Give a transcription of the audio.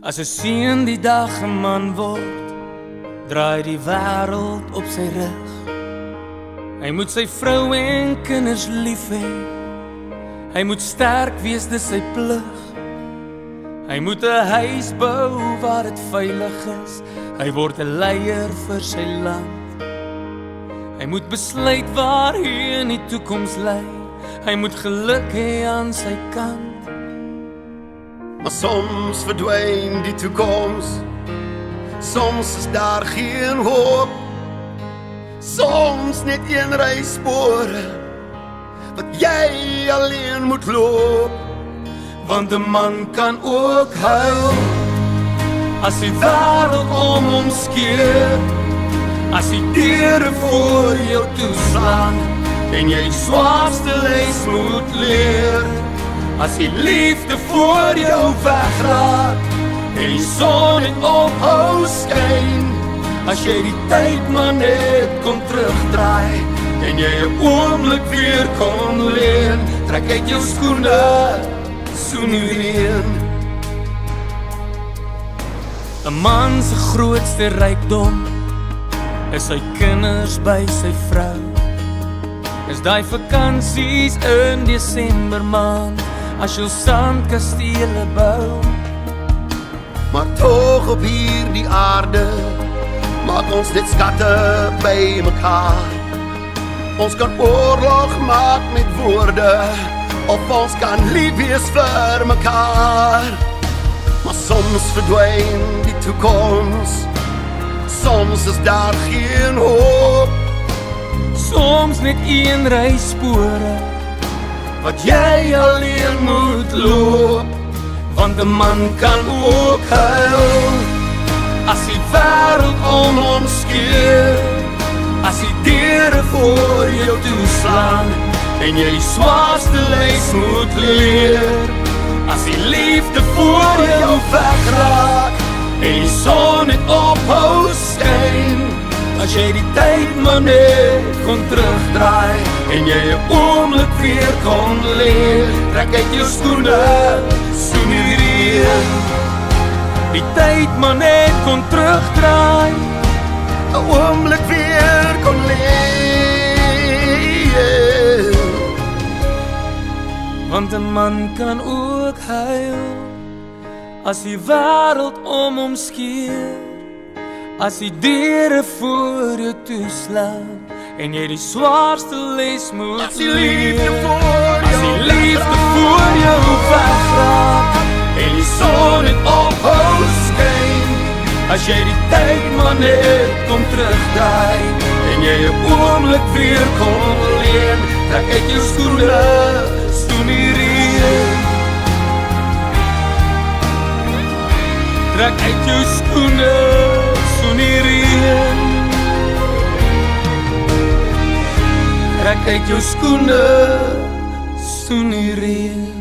As 'n seun die dag 'n man word, draai die wêreld op sy rug. Hy moet sy vrou en kinders lief hê. Hy moet sterk wees, dis sy plig. Hy moet 'n huis bou waar dit veilig is. Hy word 'n leier vir sy land. Hy moet besluit waarheen die toekoms lei. Hy moet geluk hê aan sy kant. Maar soms verdwyn die toekoms. Soms is daar geen hoop. Soms net een ry spore wat jy alleen moet loop. Want 'n man kan ook huil as die wêreld om hom skeer. As die deure voor jou toeslaan en jy die swaarste les moet leer. As die liefde voor jou wegraak en die son net ophou skyn. As jy die tyd maar net kon terugdraai en jy 'n oomblik weer kon leen. Trek uit jou skoene, soen die reën. 'n Man se grootste rykdom is sy kinders by sy vrou. Is daai vakansies in Desember maand as jy sandkastele bou. Maar tog op hierdie aarde maak ons dit skatte by mekaar. Ons kan oorlog maak met woorde, of ons kan lief wees vir mekaar. Maar soms verdwyn die toekoms. Soms is daar geen hoop. Soms net een ry spore wat jy alleen moet loop. Want 'n man kan ook huil as die wêreld om hom skeer. As die deure voor jou toeslaan en jy die swaarste les moet leer. As die liefde voor jou wegraak en die son net ophou skyn. As jy die tyd maar net kon terugdraai en jy 'n oomblik weer kon leer. Trek uit jou skoene, soen die reën. Die tyd maar net kon terugdraai, 'n oomblik weer kon leer. Want 'n man kan ook huil as die wêreld om hom skeer. As die deure voor jou toeslaan en jy die swaarste les moet leer. As die liefde voor jou wegraak en die son net ophou skyn. As jy die tyd maar net kom terugdraai en jy 'n oomblik weer kon leen. Trek uit jou skoene, soen die reën. Trek uit jou skoene, soen die reën. Trek uit jou skoene, soen die reën.